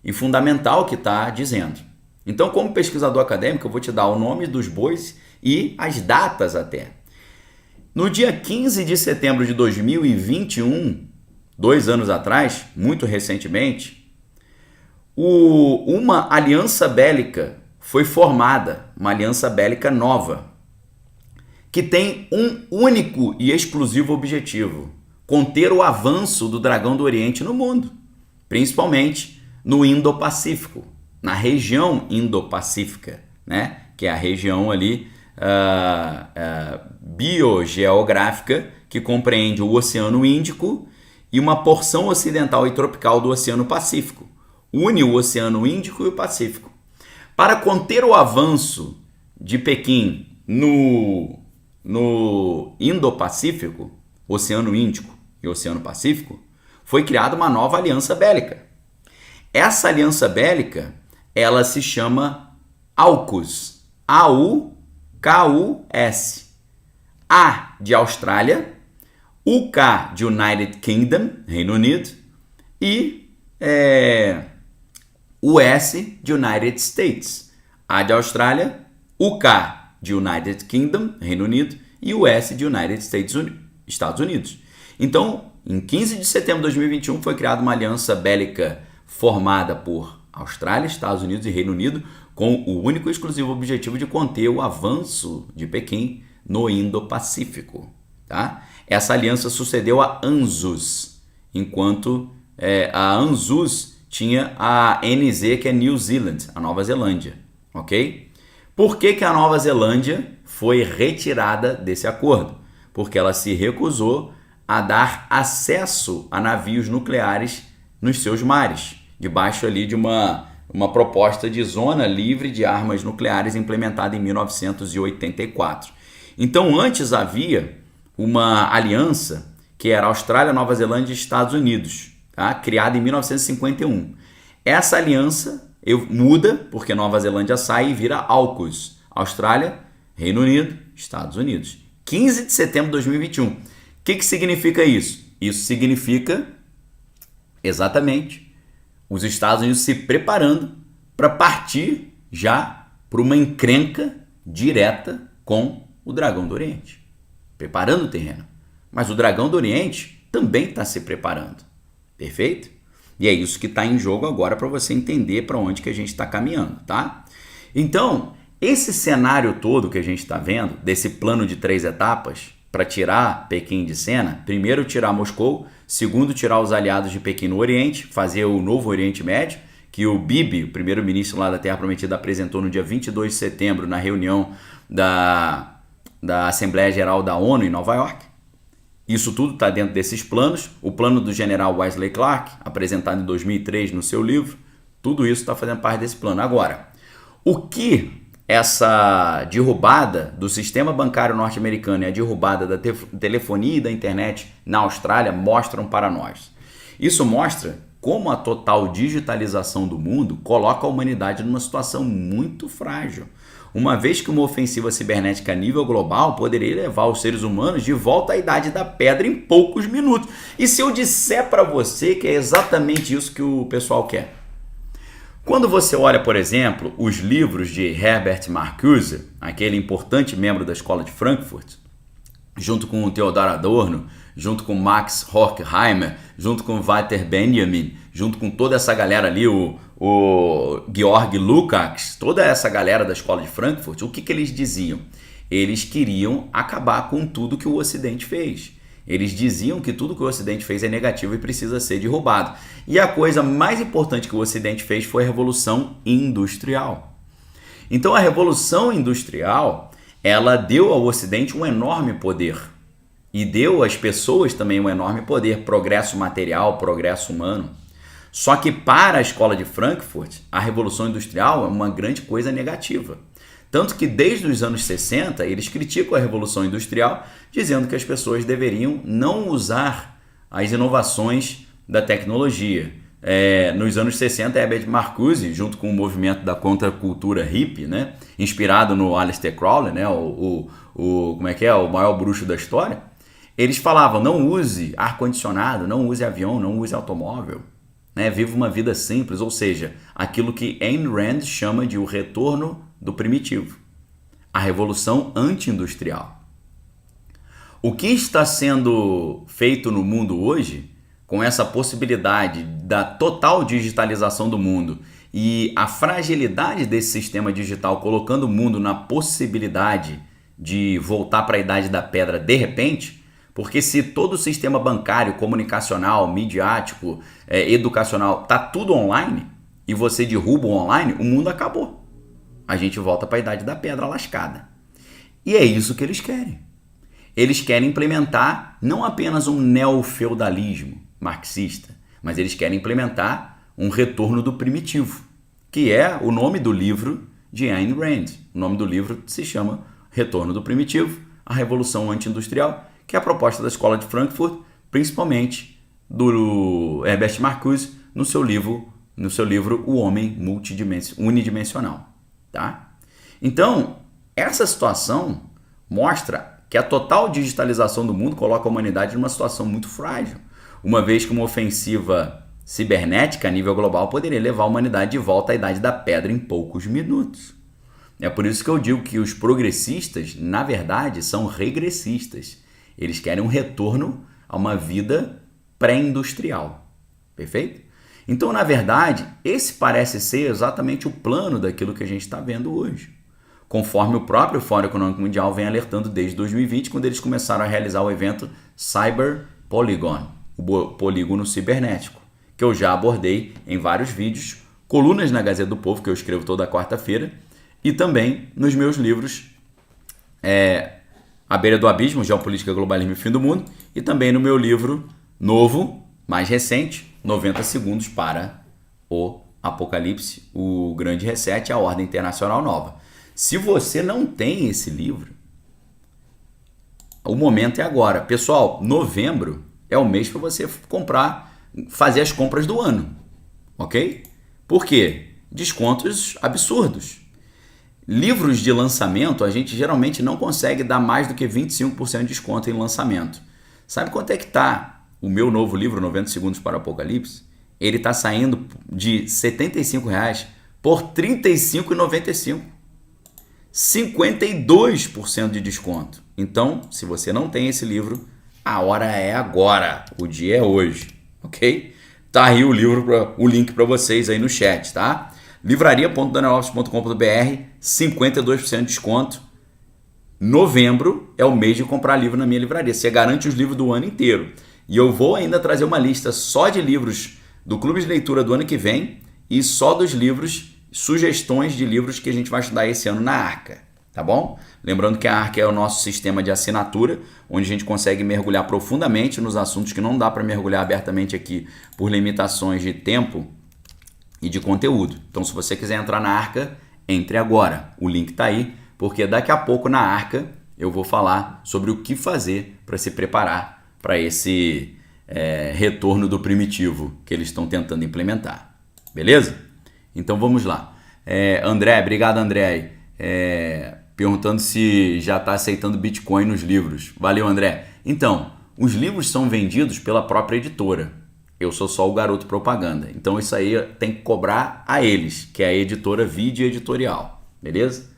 e fundamental o que está dizendo. Então, como pesquisador acadêmico, eu vou te dar o nome dos bois e as datas até. No dia 15 de setembro de 2021, 2 anos atrás, muito recentemente, uma aliança bélica foi formada, uma aliança bélica nova, que tem um único e exclusivo objetivo: conter o avanço do Dragão do Oriente no mundo, principalmente no Indo-Pacífico, na região Indo-Pacífica, né? Que é a região ali biogeográfica que compreende o Oceano Índico e uma porção ocidental e tropical do Oceano Pacífico. Une o Oceano Índico e o Pacífico. Para conter o avanço de Pequim no Indo-Pacífico, Oceano Índico e Oceano Pacífico, foi criada uma nova aliança bélica. Essa aliança bélica, ela se chama AUKUS. A-U-K-U-S. A de Austrália, UK de United Kingdom, Reino Unido, e US de United States. A de Austrália, UK de United Kingdom, Reino Unido, e US de United States, Estados Unidos. Então, em 15 de setembro de 2021, foi criada uma aliança bélica formada por Austrália, Estados Unidos e Reino Unido, com o único e exclusivo objetivo de conter o avanço de Pequim no Indo-Pacífico. Tá? Essa aliança sucedeu a ANZUS, enquanto a ANZUS tinha a NZ, que é New Zealand, a Nova Zelândia. ok? Por que a Nova Zelândia foi retirada desse acordo? Porque ela se recusou a dar acesso a navios nucleares nos seus mares, debaixo ali de uma proposta de zona livre de armas nucleares implementada em 1984. Então, antes havia uma aliança que era Austrália, Nova Zelândia e Estados Unidos, tá? Criada em 1951. Essa aliança muda porque Nova Zelândia sai e vira AUKUS, Austrália, Reino Unido, Estados Unidos. 15 de setembro de 2021. O que significa isso? Isso significa exatamente os Estados Unidos se preparando para partir já para uma encrenca direta com o Dragão do Oriente. Preparando o terreno. Mas o Dragão do Oriente também está se preparando. Perfeito? E é isso que está em jogo agora para você entender para onde que a gente está caminhando, tá? Então, esse cenário todo que a gente está vendo, desse plano de 3 etapas, para tirar Pequim de cena, primeiro tirar Moscou, segundo tirar os aliados de Pequim no Oriente, fazer o novo Oriente Médio, que o Bibi, o primeiro-ministro lá da Terra Prometida, apresentou no dia 22 de setembro na reunião da Assembleia Geral da ONU em Nova York. Isso tudo está dentro desses planos. O plano do general Wesley Clark, apresentado em 2003 no seu livro, tudo isso está fazendo parte desse plano. Agora, o que essa derrubada do sistema bancário norte-americano e a derrubada da telefonia e da internet na Austrália mostram para nós? Isso mostra como a total digitalização do mundo coloca a humanidade numa situação muito frágil, uma vez que uma ofensiva cibernética a nível global poderia levar os seres humanos de volta à idade da pedra em poucos minutos. E se eu disser para você que é exatamente isso que o pessoal quer? Quando você olha, por exemplo, os livros de Herbert Marcuse, aquele importante membro da Escola de Frankfurt, junto com o Theodor Adorno, junto com Max Horkheimer, junto com Walter Benjamin, junto com toda essa galera ali, o Georg Lukács, toda essa galera da Escola de Frankfurt, o que eles diziam? Eles queriam acabar com tudo que o Ocidente fez. Eles diziam que tudo que o Ocidente fez é negativo e precisa ser derrubado. E a coisa mais importante que o Ocidente fez foi a Revolução Industrial. Então a Revolução Industrial, ela deu ao Ocidente um enorme poder. E deu às pessoas também um enorme poder, progresso material, progresso humano. Só que para a Escola de Frankfurt, a Revolução Industrial é uma grande coisa negativa. Tanto que desde os anos 60 eles criticam a Revolução Industrial, dizendo que as pessoas deveriam não usar as inovações da tecnologia. Nos anos 60, Herbert Marcuse, junto com o movimento da contracultura hippie, né, inspirado no Aleister Crowley, né, o maior bruxo da história, eles falavam: não use ar-condicionado, não use avião, não use automóvel. Viva uma vida simples, ou seja, aquilo que Ayn Rand chama de o retorno do primitivo, a revolução anti-industrial. O que está sendo feito no mundo hoje, com essa possibilidade da total digitalização do mundo e a fragilidade desse sistema digital colocando o mundo na possibilidade de voltar para a idade da pedra de repente, porque se todo o sistema bancário, comunicacional, midiático, educacional, está tudo online e você derruba o online, o mundo acabou. A gente volta para a idade da pedra lascada. E é isso que eles querem. Eles querem implementar não apenas um neofeudalismo marxista, mas eles querem implementar um retorno do primitivo, que é o nome do livro de Ayn Rand. O nome do livro se chama Retorno do Primitivo, a Revolução Anti-Industrial, que é a proposta da Escola de Frankfurt, principalmente do Herbert Marcuse, no seu livro O Homem Unidimensional. Tá? Então, essa situação mostra que a total digitalização do mundo coloca a humanidade numa situação muito frágil, uma vez que uma ofensiva cibernética a nível global poderia levar a humanidade de volta à idade da pedra em poucos minutos. É por isso que eu digo que os progressistas, na verdade, são regressistas. Eles querem um retorno a uma vida pré-industrial. Perfeito? Então, na verdade, esse parece ser exatamente o plano daquilo que a gente está vendo hoje. Conforme o próprio Fórum Econômico Mundial vem alertando desde 2020, quando eles começaram a realizar o evento Cyber Polygon, o polígono cibernético, que eu já abordei em vários vídeos, colunas na Gazeta do Povo, que eu escrevo toda quarta-feira, e também nos meus livros À Beira do Abismo, Geopolítica, Globalismo e Fim do Mundo, e também no meu livro novo, mais recente, 90 Segundos para o Apocalipse, o Grande Reset, a Ordem Internacional Nova. Se você não tem esse livro, o momento é agora. Pessoal, novembro é o mês para você fazer as compras do ano, ok? Por quê? Descontos absurdos. Livros de lançamento, a gente geralmente não consegue dar mais do que 25% de desconto em lançamento. Sabe quanto é que está o meu novo livro, 90 Segundos para o Apocalipse? Ele está saindo de R$ 75,00 por R$ 35,95. 52% de desconto. Então, se você não tem esse livro, a hora é agora. O dia é hoje, ok? Tá aí o link para vocês aí no chat, tá? livraria.danielopes.com.br, 52% de desconto. Novembro é o mês de comprar livro na minha livraria. Você garante os livros do ano inteiro. E eu vou ainda trazer uma lista só de livros do Clube de Leitura do ano que vem e só dos livros, sugestões de livros que a gente vai estudar esse ano na Arca, tá bom? Lembrando que a Arca é o nosso sistema de assinatura, onde a gente consegue mergulhar profundamente nos assuntos que não dá para mergulhar abertamente aqui por limitações de tempo e de conteúdo. Então, se você quiser entrar na Arca, entre agora. O link está aí, porque daqui a pouco na Arca eu vou falar sobre o que fazer para se preparar para esse retorno do primitivo que eles estão tentando implementar. Beleza? Então vamos lá. André, obrigado André, perguntando se já está aceitando Bitcoin nos livros. Valeu André. Então, os livros são vendidos pela própria editora. Eu sou só o garoto propaganda. Então isso aí tem que cobrar a eles, que é a editora Vídeo Editorial. Beleza?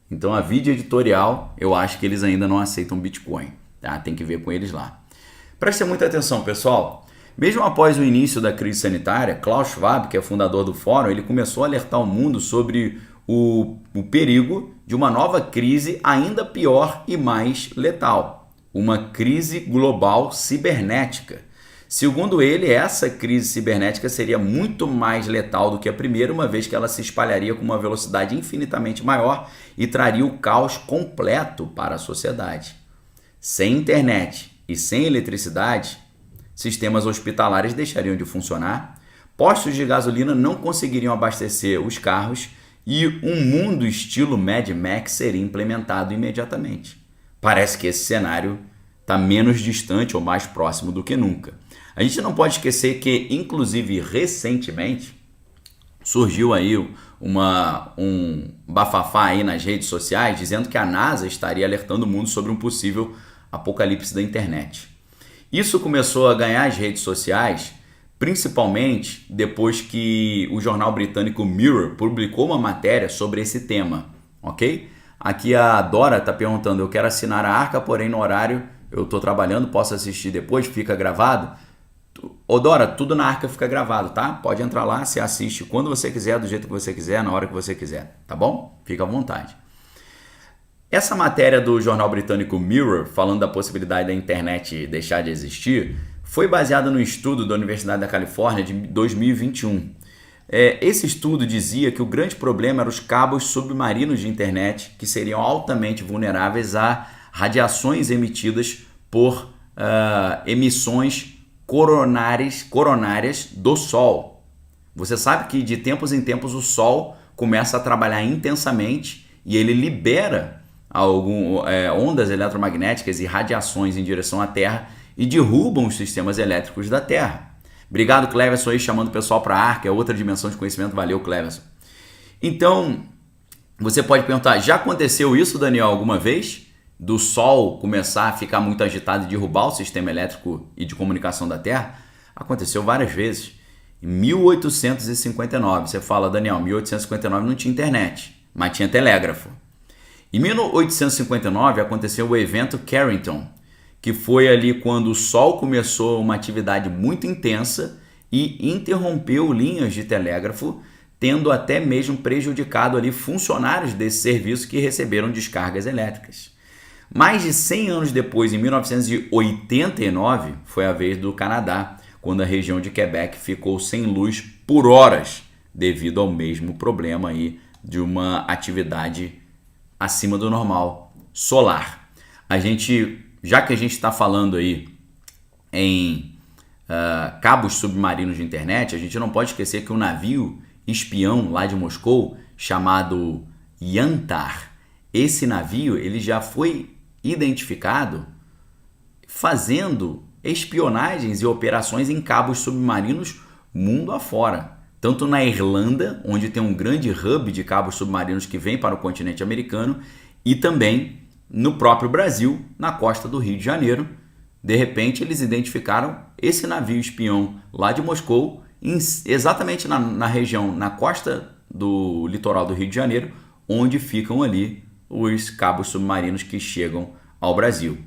Então a Vídeo Editorial, eu acho que eles ainda não aceitam Bitcoin. Tá? Tem que ver com eles lá. Prestem muita atenção, pessoal. Mesmo após o início da crise sanitária, Klaus Schwab, que é fundador do fórum, ele começou a alertar o mundo sobre o perigo de uma nova crise ainda pior e mais letal. Uma crise global cibernética. Segundo ele, essa crise cibernética seria muito mais letal do que a primeira, uma vez que ela se espalharia com uma velocidade infinitamente maior e traria o caos completo para a sociedade. Sem internet e sem eletricidade, sistemas hospitalares deixariam de funcionar, postos de gasolina não conseguiriam abastecer os carros e um mundo estilo Mad Max seria implementado imediatamente. Parece que esse cenário está menos distante ou mais próximo do que nunca. A gente não pode esquecer que, inclusive, recentemente, surgiu aí um bafafá aí nas redes sociais dizendo que a NASA estaria alertando o mundo sobre um possível apocalipse da internet. Isso começou a ganhar as redes sociais, principalmente depois que o jornal britânico Mirror publicou uma matéria sobre esse tema, ok? Aqui a Dora está perguntando, eu quero assinar a Arca, porém no horário eu estou trabalhando, posso assistir depois, fica gravado? Ô Dora, tudo na Arca fica gravado, tá? Pode entrar lá, você assiste quando você quiser, do jeito que você quiser, na hora que você quiser, tá bom? Fica à vontade. Essa matéria do jornal britânico Mirror, falando da possibilidade da internet deixar de existir, foi baseada no estudo da Universidade da Califórnia de 2021. Esse estudo dizia que o grande problema eram os cabos submarinos de internet, que seriam altamente vulneráveis a radiações emitidas por emissões coronárias do Sol. Você sabe que de tempos em tempos o Sol começa a trabalhar intensamente e ele libera ondas eletromagnéticas e radiações em direção à Terra e derrubam os sistemas elétricos da Terra. Obrigado, Cleverson, aí chamando o pessoal para a Arca, é outra dimensão de conhecimento. Valeu, Cleverson. Então, você pode perguntar, já aconteceu isso, Daniel, alguma vez? Do Sol começar a ficar muito agitado e derrubar o sistema elétrico e de comunicação da Terra? Aconteceu várias vezes. Em 1859, você fala, Daniel, 1859 não tinha internet, mas tinha telégrafo. Em 1859 aconteceu o evento Carrington, que foi ali quando o Sol começou uma atividade muito intensa e interrompeu linhas de telégrafo, tendo até mesmo prejudicado ali funcionários desse serviço que receberam descargas elétricas. Mais de 100 anos depois, em 1989, foi a vez do Canadá, quando a região de Quebec ficou sem luz por horas, devido ao mesmo problema aí de uma atividade acima do normal solar. Já que a gente está falando aí em cabos submarinos de internet, a gente não pode esquecer que um navio espião lá de Moscou, chamado Yantar, esse navio ele já foi identificado fazendo espionagens e operações em cabos submarinos mundo afora. Tanto na Irlanda, onde tem um grande hub de cabos submarinos que vem para o continente americano, e também no próprio Brasil, na costa do Rio de Janeiro. De repente, eles identificaram esse navio espião lá de Moscou, exatamente na região, na costa do litoral do Rio de Janeiro, onde ficam ali os cabos submarinos que chegam ao Brasil.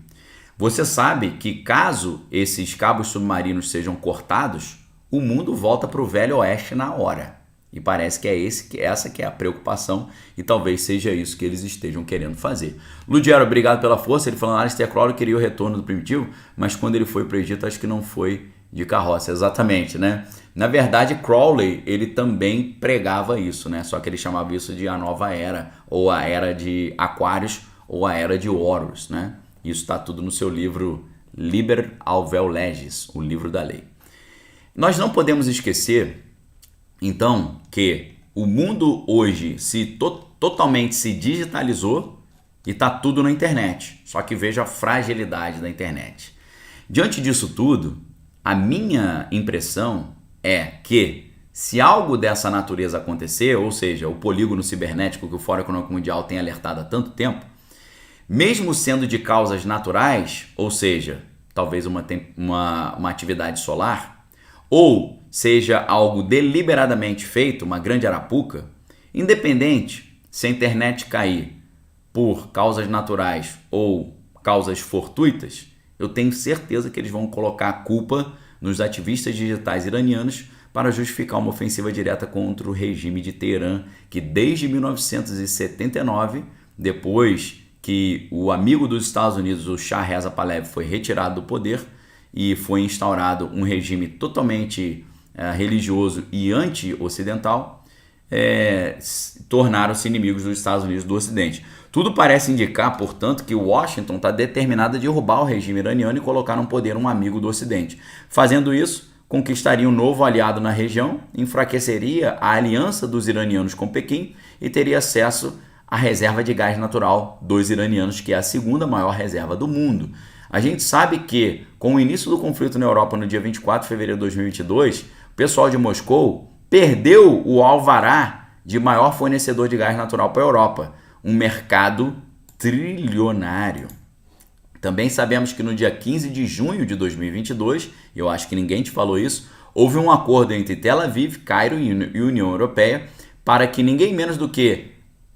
Você sabe que caso esses cabos submarinos sejam cortados, o mundo volta para o Velho Oeste na hora. E parece que essa que é a preocupação e talvez seja isso que eles estejam querendo fazer. Ludiero, obrigado pela força. Ele falando, Aleister Crowley queria o retorno do primitivo, mas quando ele foi para o Egito, acho que não foi de carroça, exatamente, né? Na verdade, Crowley, ele também pregava isso, né? Só que ele chamava isso de a nova era, ou a era de Aquários, ou a era de Horus, né? Isso está tudo no seu livro Liber Alvel Legis, o livro da lei. Nós não podemos esquecer, então, que o mundo hoje totalmente se digitalizou e está tudo na internet. Só que veja a fragilidade da internet. Diante disso tudo, a minha impressão é que se algo dessa natureza acontecer, ou seja, o polígono cibernético que o Fórum Econômico Mundial tem alertado há tanto tempo, mesmo sendo de causas naturais, ou seja, talvez uma atividade solar, ou seja algo deliberadamente feito, uma grande arapuca, independente se a internet cair por causas naturais ou causas fortuitas, eu tenho certeza que eles vão colocar a culpa nos ativistas digitais iranianos para justificar uma ofensiva direta contra o regime de Teherã, que desde 1979, depois que o amigo dos Estados Unidos, o Shah Reza Pahlavi, foi retirado do poder e foi instaurado um regime totalmente religioso e anti-ocidental, tornaram-se inimigos dos Estados Unidos do Ocidente. Tudo parece indicar, portanto, que Washington está determinado a derrubar o regime iraniano e colocar no poder um amigo do Ocidente. Fazendo isso, conquistaria um novo aliado na região, enfraqueceria a aliança dos iranianos com Pequim e teria acesso à reserva de gás natural dos iranianos, que é a segunda maior reserva do mundo. A gente sabe que, com o início do conflito na Europa no dia 24 de fevereiro de 2022, o pessoal de Moscou perdeu o alvará de maior fornecedor de gás natural para a Europa, um mercado trilionário. Também sabemos que no dia 15 de junho de 2022, e eu acho que ninguém te falou isso, houve um acordo entre Tel Aviv, Cairo e União Europeia para que ninguém menos do que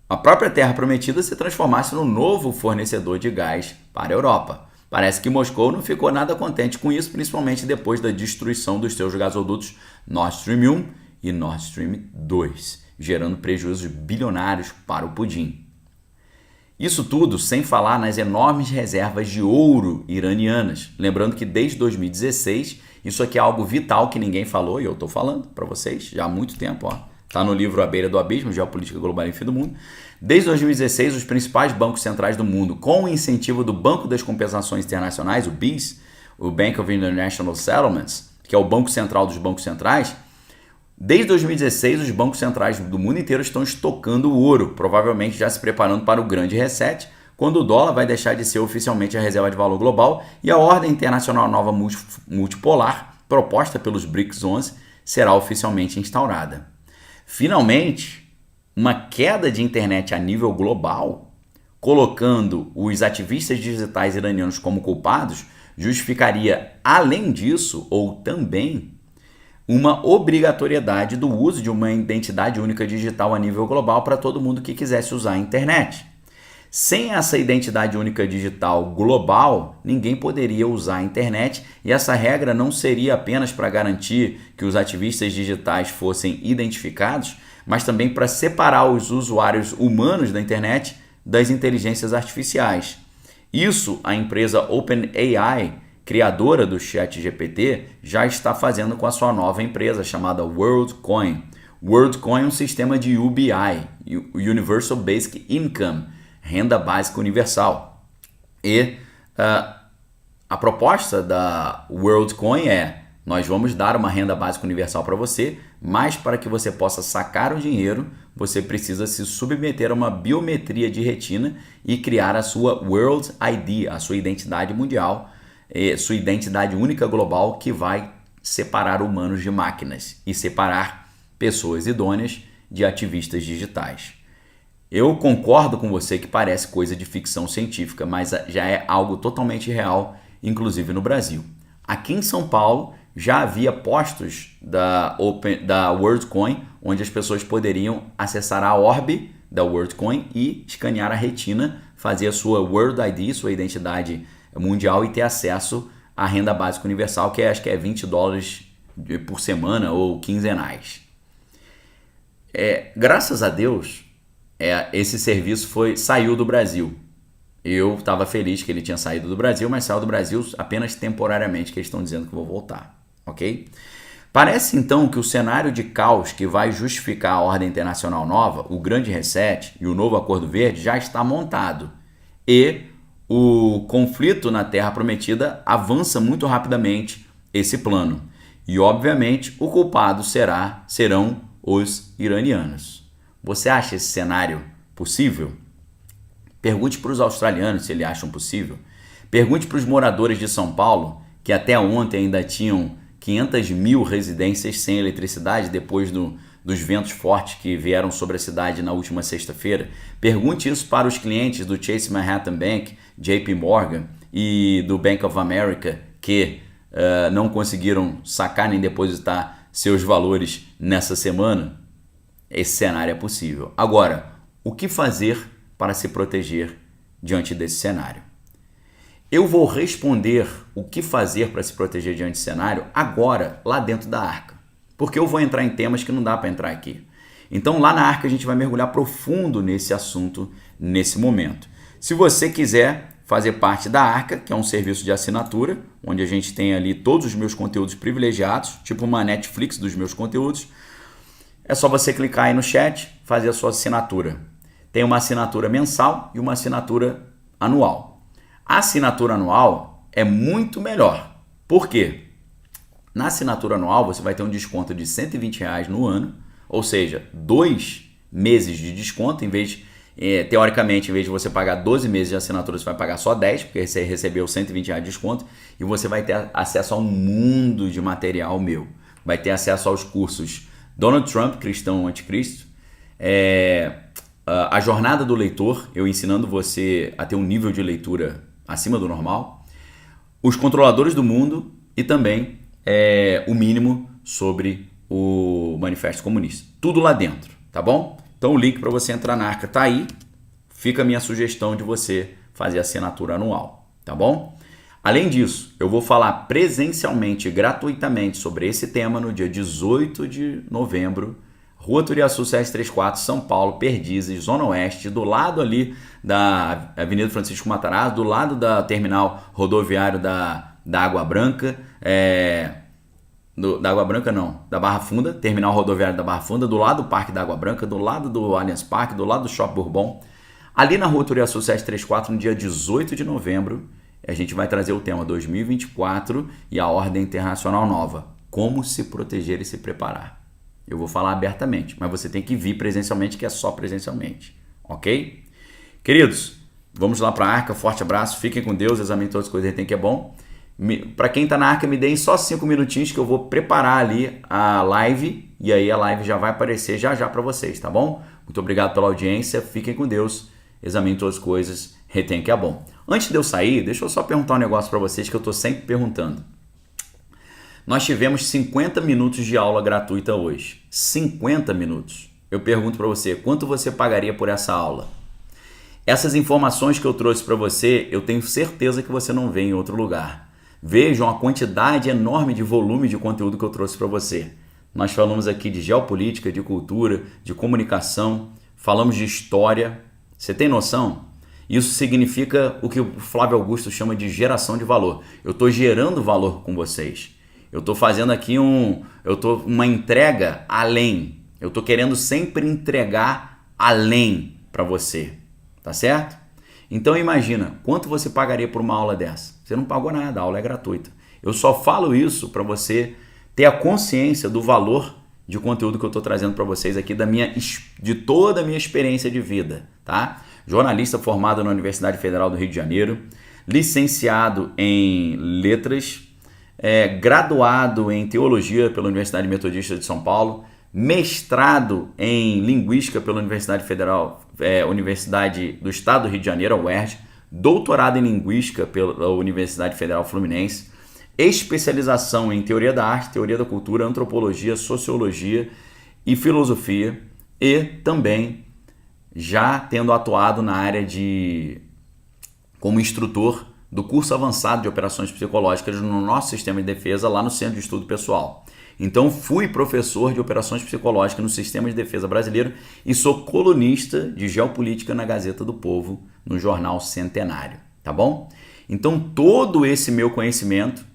a própria Terra Prometida se transformasse no novo fornecedor de gás para a Europa. Parece que Moscou não ficou nada contente com isso, principalmente depois da destruição dos seus gasodutos Nord Stream 1 e Nord Stream 2, gerando prejuízos bilionários para o Putin. Isso tudo sem falar nas enormes reservas de ouro iranianas. Lembrando que desde 2016, isso aqui é algo vital que ninguém falou, e eu estou falando para vocês já há muito tempo, ó. Está no livro A Beira do Abismo, Geopolítica Global e Fim do Mundo. Desde 2016, os principais bancos centrais do mundo, com o incentivo do Banco das Compensações Internacionais, o BIS, o Bank of International Settlements, que é o banco central dos bancos centrais, desde 2016, os bancos centrais do mundo inteiro estão estocando ouro, provavelmente já se preparando para o grande reset, quando o dólar vai deixar de ser oficialmente a reserva de valor global e a ordem internacional nova multipolar, proposta pelos BRICS 11, será oficialmente instaurada. Finalmente, uma queda de internet a nível global, colocando os ativistas digitais iranianos como culpados, justificaria, além disso, ou também, uma obrigatoriedade do uso de uma identidade única digital a nível global para todo mundo que quisesse usar a internet. Sem essa identidade única digital global, ninguém poderia usar a internet e essa regra não seria apenas para garantir que os ativistas digitais fossem identificados, mas também para separar os usuários humanos da internet das inteligências artificiais. Isso a empresa OpenAI, criadora do ChatGPT, já está fazendo com a sua nova empresa chamada WorldCoin. WorldCoin é um sistema de UBI, Universal Basic Income, renda básica universal. E a proposta da WorldCoin é: nós vamos dar uma renda básica universal para você, mas para que você possa sacar o dinheiro, você precisa se submeter a uma biometria de retina e criar a sua World ID, a sua identidade mundial, sua identidade única global, que vai separar humanos de máquinas e separar pessoas idôneas de ativistas digitais. Eu concordo com você que parece coisa de ficção científica, mas já é algo totalmente real, inclusive no Brasil. Aqui em São Paulo já havia postos da WorldCoin, onde as pessoas poderiam acessar a orbe da WorldCoin e escanear a retina, fazer a sua World ID, sua identidade mundial, e ter acesso à renda básica universal, que acho que é $20 por semana ou quinzenais. Graças a Deus, esse serviço saiu do Brasil. Eu estava feliz que ele tinha saído do Brasil, mas saiu do Brasil apenas temporariamente, que eles estão dizendo que vou voltar, ok? Parece então que o cenário de caos que vai justificar a ordem internacional nova, o grande reset e o novo acordo verde já está montado. E o conflito na Terra Prometida avança muito rapidamente esse plano. E obviamente o culpado serão os iranianos. Você acha esse cenário possível? Pergunte para os australianos se eles acham possível. Pergunte para os moradores de São Paulo, que até ontem ainda tinham 500 mil residências sem eletricidade depois dos ventos fortes que vieram sobre a cidade na última sexta-feira. Pergunte isso para os clientes do Chase Manhattan Bank, JP Morgan e do Bank of America, que não conseguiram sacar nem depositar seus valores nessa semana. Esse cenário é possível. Agora, o que fazer para se proteger diante desse cenário? Eu vou responder o que fazer para se proteger diante desse cenário agora, lá dentro da Arca. Porque eu vou entrar em temas que não dá para entrar aqui. Então, lá na Arca, a gente vai mergulhar profundo nesse assunto, nesse momento. Se você quiser fazer parte da Arca, que é um serviço de assinatura, onde a gente tem ali todos os meus conteúdos privilegiados, tipo uma Netflix dos meus conteúdos, é só você clicar aí no chat, fazer a sua assinatura. Tem uma assinatura mensal e uma assinatura anual. A assinatura anual é muito melhor. Por quê? Na assinatura anual você vai ter um desconto de R$120 no ano, ou seja, 2 meses de desconto. Teoricamente, em vez de você pagar 12 meses de assinatura, você vai pagar só 10, porque você recebeu R$120 de desconto, e você vai ter acesso a um mundo de material meu. Vai ter acesso aos cursos Donald Trump, Cristão ou Anticristo, a jornada do leitor, eu ensinando você a ter um nível de leitura acima do normal, os controladores do mundo e também o mínimo sobre o Manifesto Comunista. Tudo lá dentro, tá bom? Então o link para você entrar na Arca tá aí. Fica a minha sugestão de você fazer a assinatura anual, tá bom? Além disso, eu vou falar presencialmente, gratuitamente, sobre esse tema no dia 18 de novembro, Rua Turiaçu 734, São Paulo, Perdizes, Zona Oeste, do lado ali da Avenida Francisco Matarazzo, do lado da terminal rodoviário da Água Branca, da Água Branca não, da Barra Funda, terminal rodoviário da Barra Funda, do lado do Parque da Água Branca, do lado do Allianz Parque, do lado do Shopping Bourbon, ali na Rua Turiaçu 734, no dia 18 de novembro, a gente vai trazer o tema 2024 e a ordem internacional nova. Como se proteger e se preparar. Eu vou falar abertamente, mas você tem que vir presencialmente, que é só presencialmente. Ok? Queridos, vamos lá para a Arca. Forte abraço. Fiquem com Deus. Examine todas as coisas que é bom. Para quem está na Arca, me deem só 5 minutinhos que eu vou preparar ali a live. E aí a live já vai aparecer já para vocês, tá bom? Muito obrigado pela audiência. Fiquem com Deus. Examine todas as coisas. Retém que é bom. Antes de eu sair, deixa eu só perguntar um negócio para vocês que eu estou sempre perguntando. Nós tivemos 50 minutos de aula gratuita hoje. 50 minutos. Eu pergunto para você, quanto você pagaria por essa aula? Essas informações que eu trouxe para você, eu tenho certeza que você não vê em outro lugar. Vejam a quantidade enorme de volume de conteúdo que eu trouxe para você. Nós falamos aqui de geopolítica, de cultura, de comunicação, falamos de história. Você tem noção? Isso significa o que o Flávio Augusto chama de geração de valor. Eu estou gerando valor com vocês. Eu estou fazendo aqui uma entrega além. Eu estou querendo sempre entregar além para você, tá certo? Então imagina, quanto você pagaria por uma aula dessa? Você não pagou nada, a aula é gratuita. Eu só falo isso para você ter a consciência do valor de conteúdo que eu estou trazendo para vocês aqui de toda a minha experiência de vida, tá? Jornalista formado na Universidade Federal do Rio de Janeiro, licenciado em Letras, graduado em Teologia pela Universidade Metodista de São Paulo, mestrado em Linguística pela Universidade Federal, Universidade do Estado do Rio de Janeiro, a UERJ, doutorado em Linguística pela Universidade Federal Fluminense, especialização em Teoria da Arte, Teoria da Cultura, Antropologia, Sociologia e Filosofia, e também já tendo atuado na área como instrutor do curso avançado de operações psicológicas no nosso sistema de defesa lá no Centro de Estudo Pessoal. Então fui professor de operações psicológicas no sistema de defesa brasileiro e sou colunista de geopolítica na Gazeta do Povo, no jornal Centenário, tá bom? Então todo esse meu conhecimento,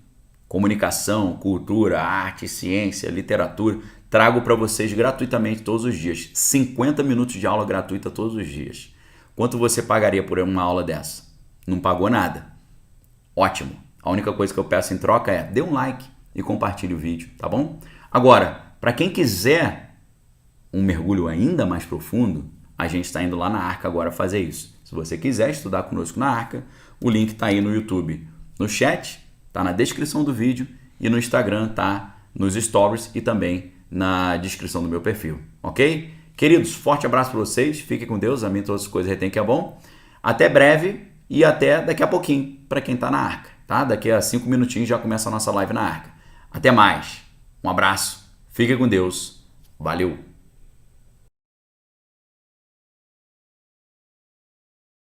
comunicação, cultura, arte, ciência, literatura, trago para vocês gratuitamente todos os dias. 50 minutos de aula gratuita todos os dias. Quanto você pagaria por uma aula dessa? Não pagou nada. Ótimo. A única coisa que eu peço em troca é dê um like e compartilhe o vídeo, tá bom? Agora, para quem quiser um mergulho ainda mais profundo, a gente está indo lá na Arca agora fazer isso. Se você quiser estudar conosco na Arca, o link está aí no YouTube, no chat, está na descrição do vídeo e no Instagram está nos stories e também na descrição do meu perfil, ok? Queridos, forte abraço para vocês, fiquem com Deus, amém, todas as coisas retém que é bom. Até breve e até daqui a pouquinho para quem está na Arca, tá? Daqui a 5 minutinhos já começa a nossa live na Arca. Até mais, um abraço, fiquem com Deus, valeu!